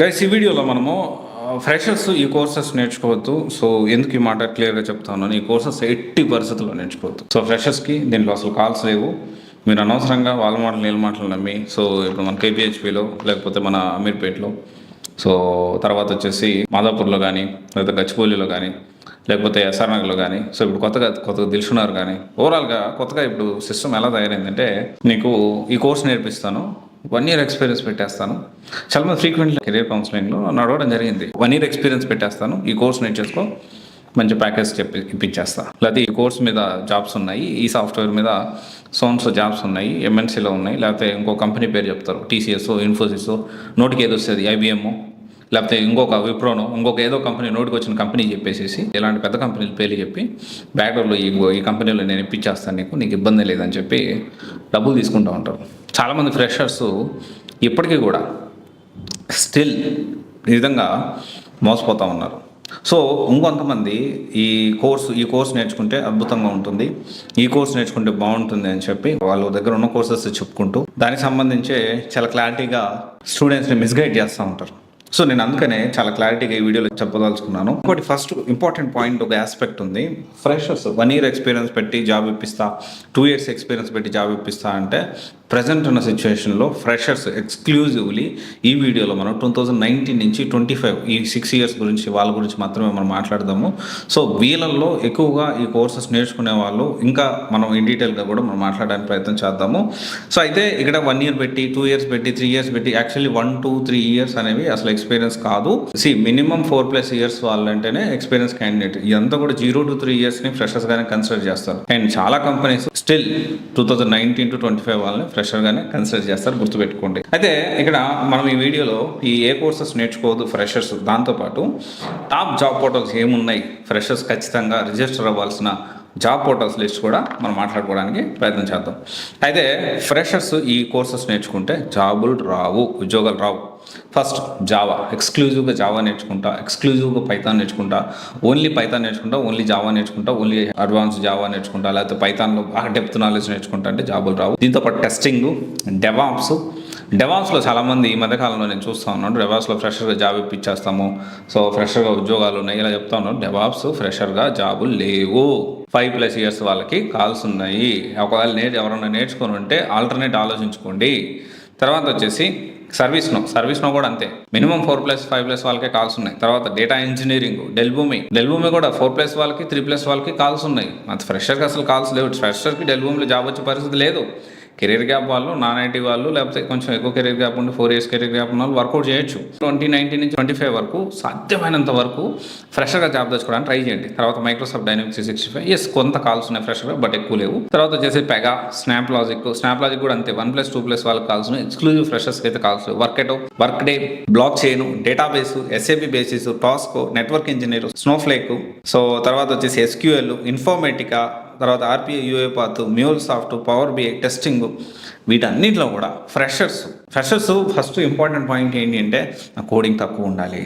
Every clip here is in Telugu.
గైస్ ఈ వీడియోలో మనము ఫ్రెషర్స్ ఈ కోర్సెస్ నేర్చుకోవద్దు. సో ఎందుకు ఈ మాట క్లియర్గా చెప్తాను, ఈ కోర్సెస్ ఎట్టి పరిస్థితుల్లో నేర్చుకోవద్దు. సో ఫ్రెషర్స్కి దీంట్లో అసలు కాల్స్ లేవు. మీరు అనవసరంగా వాళ్ళ మాటలు నీళ్ళ మాటలు నమ్మి, సో ఇప్పుడు మన కేపీహెచ్పిలో లేకపోతే మన అమీర్పేట్లో, సో తర్వాత వచ్చేసి మాదాపూర్లో కానీ లేకపోతే గచ్చిబౌలిలో కానీ లేకపోతే ఎస్ఆర్ నగర్లో కానీ, సో ఇప్పుడు కొత్తగా దిల్సున్నారు కానీ ఓవరాల్గా కొత్తగా ఇప్పుడు సిస్టమ్ ఎలా తయారైందంటే, నీకు ఈ కోర్స్ నేర్పిస్తాను, 1 year ఎక్స్పీరియన్స్ పెట్టేస్తాను. చాలామంది ఫ్రీక్వెంట్లీ కెరీర్ కౌన్సిలింగ్లో నడవడం జరిగింది. 1 year ఎక్స్పీరియన్స్ పెట్టేస్తాను, ఈ కోర్స్ నేర్చేసుకో, మంచి ప్యాకేజ్ ఇప్పించేస్తా. లేకపోతే ఈ కోర్స్ మీద జాబ్స్ ఉన్నాయి, ఈ సాఫ్ట్వేర్ మీద సోన్స్ జాబ్స్ ఉన్నాయి, ఎంఎన్సీలో ఉన్నాయి, లేకపోతే ఇంకో కంపెనీ పేరు చెప్తారు, టీసీఎస్, ఇన్ఫోసిస్, నోటికి ఏదో వస్తుంది ఐబిఎం, లేకపోతే ఇంకొక విప్రోనో ఇంకొక ఏదో కంపెనీ నోటికి వచ్చిన కంపెనీ చెప్పేసి ఇలాంటి పెద్ద కంపెనీల పేర్లు చెప్పి బ్యాక్డోర్లో ఈ కంపెనీలో నేను ఇప్పించేస్తాను, నీకు ఇబ్బంది లేదని చెప్పి డబ్బులు తీసుకుంటూ ఉంటారు. చాలామంది ఫ్రెషర్స్ ఇప్పటికీ కూడా స్టిల్ ఈ విధంగా మోసపోతూ ఉన్నారు. సో ఇంకొంతమంది ఈ కోర్స్ నేర్చుకుంటే అద్భుతంగా ఉంటుంది, ఈ కోర్స్ నేర్చుకుంటే బాగుంటుంది అని చెప్పి వాళ్ళ దగ్గర ఉన్న కోర్సెస్ చెప్పుకుంటూ దానికి సంబంధించి చాలా క్లారిటీగా స్టూడెంట్స్ని మిస్గైడ్ చేస్తూ ఉంటారు. సో నేను అందుకనే చాలా క్లారిటీగా ఈ వీడియోలో చెప్పదలుచుకున్నాను. ఇంకోటి ఫస్ట్ ఇంపార్టెంట్ పాయింట్, ఒక ఆస్పెక్ట్ ఉంది. ఫ్రెషర్స్ 1 year ఎక్స్పీరియన్స్ పెట్టి జాబ్ ఇప్పిస్తా, 2 years ఎక్స్పీరియన్స్ పెట్టి జాబ్ ఇప్పిస్తా అంటే ప్రజెంట్ ఉన్న సిచ్యువేషన్లో ఫ్రెషర్స్ ఎక్స్క్లూజివ్లీ ఈ వీడియోలో మనం 2019 నుంచి 25 ఈ 6 years గురించి వాళ్ళ గురించి మాత్రమే మనం మాట్లాడదాము. సో వీళ్ళల్లో ఎక్కువగా ఈ కోర్సెస్ నేర్చుకునే వాళ్ళు ఇంకా మనం ఇన్ డీటెయిల్గా కూడా మనం మాట్లాడడానికి ప్రయత్నం చేద్దాము. సో అయితే ఇక్కడ 1 year పెట్టి, 2 years పెట్టి, 3 years పెట్టి, యాక్చువల్లీ 1, 2, 3 years అనేవి అసలు ఎక్స్పీరియన్స్ కాదు. మినిమం 4+ years వాళ్ళంటేనే ఎక్స్పీరియన్స్ క్యాండిడేట్. ఇదంతా కూడా 0 to 3 yearsని ఫ్రెషర్స్ గానే కన్సిడర్ చేస్తారు. అండ్ చాలా కంపెనీస్ స్టిల్ 2019 to 25 వాళ్ళని ఫ్రెషర్ గానే కన్సిడర్ చేస్తారు, గుర్తుపెట్టుకోండి. అయితే ఇక్కడ మనం ఈ వీడియోలో ఈ ఏ కోర్సెస్ నేర్చుకోవద్దు ఫ్రెషర్స్, దాంతోపాటు టాప్ జాబ్ పోర్టల్స్ ఏమున్నాయి, ఫ్రెషర్స్ ఖచ్చితంగా రిజిస్టర్ అవ్వాల్సిన జాబ్ పోర్టల్స్ లిస్ట్ కూడా మనం మాట్లాడుకోవడానికి ప్రయత్నం చేద్దాం. అయితే ఫ్రెషర్స్ ఈ కోర్సెస్ నేర్చుకుంటే జాబులు రావు, ఉద్యోగాలు రావు. ఫస్ట్ జావా, ఎక్స్క్లూజివ్గా జావా నేర్చుకుంటా, ఎక్స్క్లూజివ్గా పైథాన్ నేర్చుకుంటా, ఓన్లీ పైథాన్ నేర్చుకుంటా, ఓన్లీ జావా నేర్చుకుంటా, ఓన్లీ అడ్వాన్స్ జావా నేర్చుకుంటా, లేకపోతే పైథాన్లో బాగా డెప్త్ నాలెడ్జ్ నేర్చుకుంటా అంటే జాబులు రావు. దీంతో పాటు టెస్టింగ్, డెవాప్స్లో చాలామంది ఈ మధ్యకాలంలో నేను చూస్తూ ఉన్నాను, డెవాప్స్లో ఫ్రెషర్గా జాబ్ ఇప్పించేస్తాము, సో ఫ్రెషర్గా ఉద్యోగాలు ఉన్నాయి ఇలా చెప్తా ఉన్నాను. డెవాప్స్ ఫ్రెషర్గా జాబులు లేవు. 5+ years వాళ్ళకి కాల్స్ ఉన్నాయి. ఒకవేళ ఎవరైనా నేర్చుకొని ఉంటే ఆల్టర్నేట్ ఆలోచించుకోండి. తర్వాత వచ్చేసి సర్వీస్ నో కూడా అంతే, మినిమం 4+, 5+ వాళ్ళకే కాల్స్ ఉన్నాయి. తర్వాత డేటా ఇంజనీరింగ్, డెల్ భూమి కూడా 4+ వాళ్ళకి, 3+ వాళ్ళకి కాల్స్ ఉన్నాయి. అది ఫ్రెషర్కి అసలు కాల్స్ లేవు. ఫ్రెషర్కి డెల్ భూమిలో జాబ్ వచ్చే పరిస్థితి లేదు. కెరీర్ గ్యాప్ వాళ్ళు, నాన్ ఐటీ వాళ్ళు, లేకపోతే కొంచెం ఎక్కువ కెరీర్ గ్యాప్ ఉండి 4 years కెరీర్ గ్యాప్ ఉన్న వాళ్ళు వర్కౌట్ చేయొచ్చు. 2019 నుంచి 25 వరకు సాధ్యమైనంత వరకు ఫ్రెషర్గా జాబ్ తెచ్చుకోవడానికి ట్రై చేయండి. తర్వాత మైక్రోసాఫ్ట్ డైనమిక్స్ 365 కొంత కాల్స్ ఉన్నాయి ఫ్రెషర్గా, బట్ ఎక్కువ లేవు. తర్వాత వచ్చేసి పెగా, స్నాప్ లాజిక్ కూడా అంతే, 1+, 2+ వాళ్ళకి కాల్స్ ఉన్నాయి. ఎక్స్క్లూజివ్ ఫ్రెషర్స్కి అయితే కాల్స్ లేవు. Workday, blockchain, database, SAP basis, Tosca, network engineer, Snowflake, so తర్వాత వచ్చేసి SQL, ఇన్ఫర్మేటికా, తర్వాత RPA, UiPath, MuleSoft, power BI, testing, వీటన్నిటిలో కూడా ఫ్రెషర్స్ ఫస్ట్ ఇంపార్టెంట్ పాయింట్ ఏంటి అంటే, నాకు కోడింగ్ తక్కువ ఉండాలి,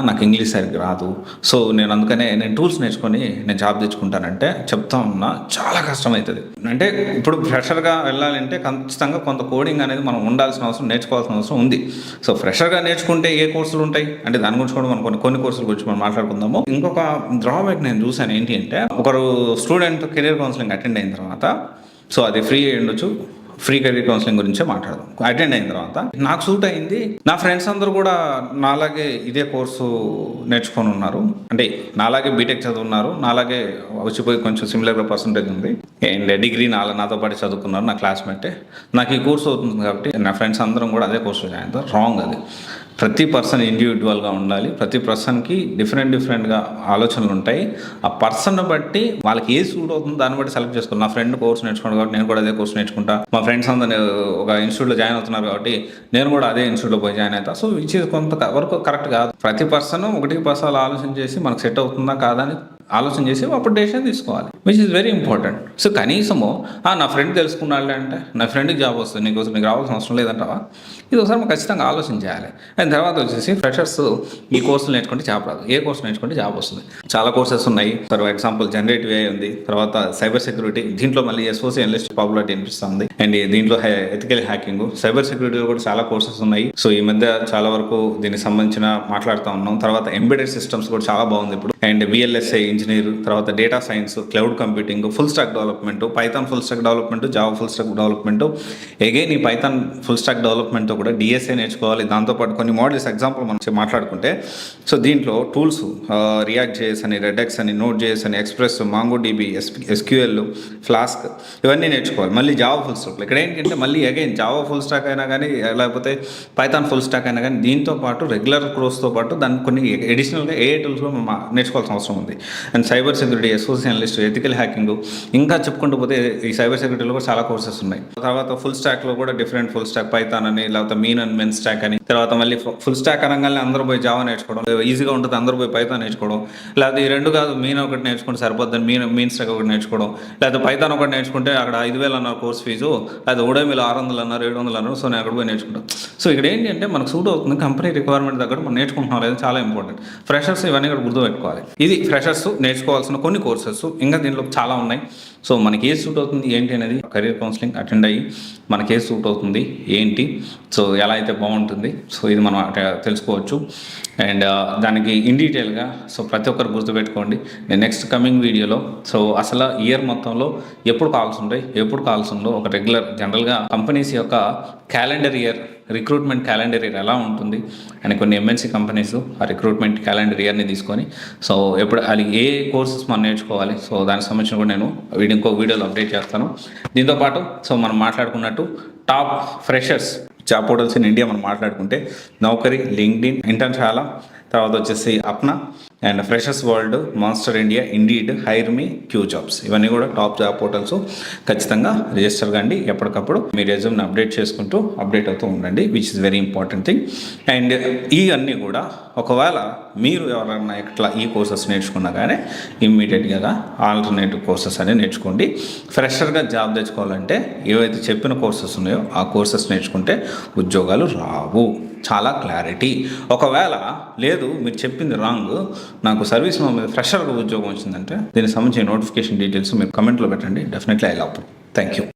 నాకు ఇంగ్లీష్ సరిగ్గా రాదు, సో అందుకనే నేను టూల్స్ నేర్చుకొని నేను జాబ్ తెచ్చుకుంటానంటే చెప్తా ఉన్నా చాలా కష్టమవుతుంది. అంటే ఇప్పుడు ఫ్రెషర్గా వెళ్ళాలంటే ఖచ్చితంగా కొంత కోడింగ్ అనేది మనం ఉండాల్సిన అవసరం, నేర్చుకోవాల్సిన అవసరం ఉంది. సో ఫ్రెషర్గా నేర్చుకుంటే ఏ కోర్సులు ఉంటాయి అంటే దాని గురించి కూడా మనం కొన్ని కోర్సుల గురించి మనం మాట్లాడుకుందాము. ఇంకొక డ్రాబ్యాక్ నేను చూసాను ఏంటి అంటే, ఒకరు స్టూడెంట్ కెరీర్ కౌన్సిలింగ్ అటెండ్ అయిన తర్వాత, సో అది ఫ్రీ ఉండొచ్చు, ఫ్రీ కెరీర్ కౌన్సిలింగ్ గురించే మాట్లాడదాం. అటెండ్ అయిన తర్వాత నాకు సూట్ అయింది, నా ఫ్రెండ్స్ అందరూ కూడా నాలాగే ఇదే కోర్సు నేర్చుకొని ఉన్నారు, అంటే నాలాగే బీటెక్ చదువున్నారు, నాలాగే వచ్చిపోయి కొంచెం సిమిలర్గా పర్సంటేజ్ ఉంది, అండ్ డిగ్రీ నాతో పాటు చదువుకున్నారు, నా క్లాస్మేటే, నాకు ఈ కోర్సు అవుతుంది కాబట్టి నా ఫ్రెండ్స్ అందరం కూడా అదే కోర్సు జాయిన్ అవుతారు. రాంగ్ అది. ప్రతి పర్సన్ ఇండివిజువల్గా ఉండాలి, ప్రతి పర్సన్కి డిఫరెంట్గా ఆలోచనలు ఉంటాయి. ఆ పర్సన్ బట్టి వాళ్ళకి ఏ సూట్ అవుతుందో దాన్ని బట్టి సెలెక్ట్ చేసుకోవాలి. నా ఫ్రెండ్ కోర్స్ నేర్చుకున్నాను కాబట్టి నేను కూడా అదే కోర్స్ నేర్చుకుంటా, మా ఫ్రెండ్స్ అందరూ ఒక ఇన్స్టిట్యూట్లో జాయిన్ అవుతున్నారు కాబట్టి నేను కూడా అదే ఇన్స్టిట్యూట్లో పోయి జాయిన్ అవుతా. సో విచ్ ఈజ్ కొంత వరకు కరెక్ట్ కాదు. ప్రతి పర్సన్ 1% ఆలోచన చేసి మనకు సెట్ అవుతుందా కాదా అని ఆలోచన చేసి అప్పుడు డెసిషన్ తీసుకోవాలి, which is very important. So కనీసము నా ఫ్రెండ్ తెలుసుకున్నాడులే అంటే నా ఫ్రెండ్కి జాబ్ వస్తుంది, నీకు రావాల్సిన అవసరం లేదంటావా? ఇది ఒకసారి మనం ఖచ్చితంగా ఆలోచన చేయాలి. అండ్ తర్వాత వచ్చేసి ఫ్రెషర్స్ ఈ కోర్సులు నేర్చుకుంటే జాబ్ రాదు, ఏ కోర్సు నేర్చుకుంటే జాబ్ వస్తుంది. చాలా కోర్సెస్ ఉన్నాయి. ఫర్ ఎగ్జాంపుల్ జనరేటివ్ AI ఉంది, తర్వాత సైబర్ సెక్యూరిటీ, దీంట్లో మళ్ళీ SOC అనలిస్ట్ పాపులారిటీ అనిపిస్తుంది. అండ్ దీంట్లో ఎథికల్ హ్యాకింగ్, సైబర్ సెక్యూరిటీలో కూడా చాలా కోర్సెస్ ఉన్నాయి. సో ఈ మధ్య చాలా వరకు దీనికి సంబంధించిన మాట్లాడుతూ ఉన్నాం. తర్వాత ఎంబెడెడ్ సిస్టమ్స్ కూడా చాలా బాగుంది ఇప్పుడు. అండ్ VLSI ఇంజనీర్, తర్వాత data science, cloud computing, full stack development, Python full stack development, Java full stack development. Again ఈ పైథాన్ ఫుల్ స్టాక్ డెవలప్మెంట్ కూడా DSA నేర్చుకోవాలి. దాంతోపాటు కొన్ని మోడల్స్ ఎగ్జాంపుల్ మనం మాట్లాడుకుంటే, సో దీంట్లో టూల్స్ రియాక్ట్ JS అని, రెడెక్స్ అని, Node.js అని, ఎక్స్ప్రెస్, MongoDB, SQL, ఫ్లాస్క్, ఇవన్నీ నేర్చుకోవాలి. మళ్ళీ జావా ఫుల్ స్టాక్. ఇక్కడ ఏంటంటే మళ్ళీ అగైన్ జావా ఫుల్ స్టాక్ అయినా కానీ, లేకపోతే పైథాన్ ఫుల్ స్టాక్ అయినా కానీ, దీంతో పాటు రెగ్యులర్ కోర్స్తో పాటు దాన్ని కొన్ని అడిషనల్గా AI టూల్స్ కూడా మనం నేర్చుకోవాల్సిన అవసరం ఉంది. And cyber security, SOC analyst, ethical hacking, ఇంకా చెప్పుకుంటూ పోతే ఈ సైబర్ సెక్యూరిటీలో కూడా చాలా కోర్సెస్ ఉన్నాయి. తర్వాత ఫుల్ స్టాక్లో కూడా డిఫరెంట్ ఫుల్ స్టాక్, పైథాన్ అని, లేకపోతే మీన్ అండ్ మెన్ స్టాక్ అని. తర్వాత మళ్ళీ ఫుల్ స్టాక్ అనగానే అందరూ పోయి జావా నేర్చుకోవడం ఈజీగా ఉంటుంది, అందరూ పోయి పైథాన్ నేర్చుకోవడం. లేకపోతే ఈ రెండు కాదు, మీన్ ఒకటి నేర్చుకుంటే సరిపోద్దని మీన్ స్టాక్ ఒకటి నేర్చుకోవడం. లేకపోతే పైథాన్ ఒకటి నేర్చుకుంటే అక్కడ 5,000 అన్నారు కోర్స్ ఫీజు, లేదా Udemyలో 600 అన్నారు, 700 అన్నారు. సో నేను అక్కడ పోయి నేర్చుకుంటాం. సో ఇక్కడ ఏంటి అంటే మనకు సూట్ అవుతుంది, కంపెనీ రిక్వైర్మెంట్ దగ్గర మనం నేర్చుకుంటున్నాం అనేది చాలా ఇంపార్టెంట్. ఫ్రెషర్స్ ఇవన్నీ కూడా గుర్తుపెట్టుకోవాలి. ఇది ఫ్రెషర్స్ నేర్చుకోవాల్సిన కొన్ని కోర్సెస్. ఇంకా దీంట్లో చాలా ఉన్నాయి. సో మనకి ఏ సూట్ అవుతుంది ఏంటి అనేది కెరీర్ కౌన్సిలింగ్ అటెండ్ అయ్యి మనకి ఏ సూట్ అవుతుంది ఏంటి, సో ఎలా అయితే బాగుంటుంది, సో ఇది మనం తెలుసుకోవచ్చు. అండ్ దానికి ఇన్ డీటెయిల్గా సో ప్రతి ఒక్కరు గుర్తుపెట్టుకోండి. నేను నెక్స్ట్ కమింగ్ వీడియోలో సో అసలు ఇయర్ మొత్తంలో ఎప్పుడు కాల్స్ ఉంటాయి, ఎప్పుడు కాల్స్ ఉండో ఒక రెగ్యులర్ జనరల్గా కంపెనీస్ యొక్క calendar year, recruitment calendar year ఎలా ఉంటుంది అని కొన్ని MNC కంపెనీస్ ఆ రిక్రూట్మెంట్ క్యాలెండర్ ఇయర్ని తీసుకొని సో ఎప్పుడు అది ఏ కోర్సెస్ మనం నేర్చుకోవాలి, సో దానికి సంబంధించిన కూడా నేను ఇంకో వీడియోలో అప్డేట్ చేస్తాను. దీంతోపాటు సో మనం మాట్లాడుకున్నట్టు top freshers job portals in India మనం మాట్లాడుకుంటే నౌకరీ, లింక్డ్ఇన్, ఇంటర్న్షాలా, తర్వాత వచ్చేసి Apna and freshers world, Monster India, Indeed, hire me, Q jobs, ఇవన్నీ కూడా టాప్ జాబ్ పోర్టల్స్. ఖచ్చితంగా రిజిస్టర్ కండి. ఎప్పటికప్పుడు మీ రెజ్యూమ్ని అప్డేట్ చేసుకుంటూ అప్డేట్ అవుతూ ఉండండి, which is very important thing. And ఇవన్నీ కూడా ఒకవేళ మీరు ఎవరైనా ఇట్లా ఈ కోర్సెస్ నేర్చుకున్నా కానీ ఇమ్మీడియట్గా ఆల్టర్నేటివ్ కోర్సెస్ అనేవి నేర్చుకోండి. ఫ్రెషర్గా జాబ్ తెచ్చుకోవాలంటే ఏవైతే చెప్పిన కోర్సెస్ ఉన్నాయో ఆ కోర్సెస్ నేర్చుకుంటే ఉద్యోగాలు రావు. చాలా క్లారిటీ. ఒకవేళ లేదు మీరు చెప్పింది రాంగ్, నాకు సర్వీస్ మీద ఫ్రెషర్గా ఉద్యోగం వచ్చిందంటే దీనికి సంబంధించిన నోటిఫికేషన్ డీటెయిల్స్ మీరు కమెంట్లో పెట్టండి. Definitely I love. Thank you.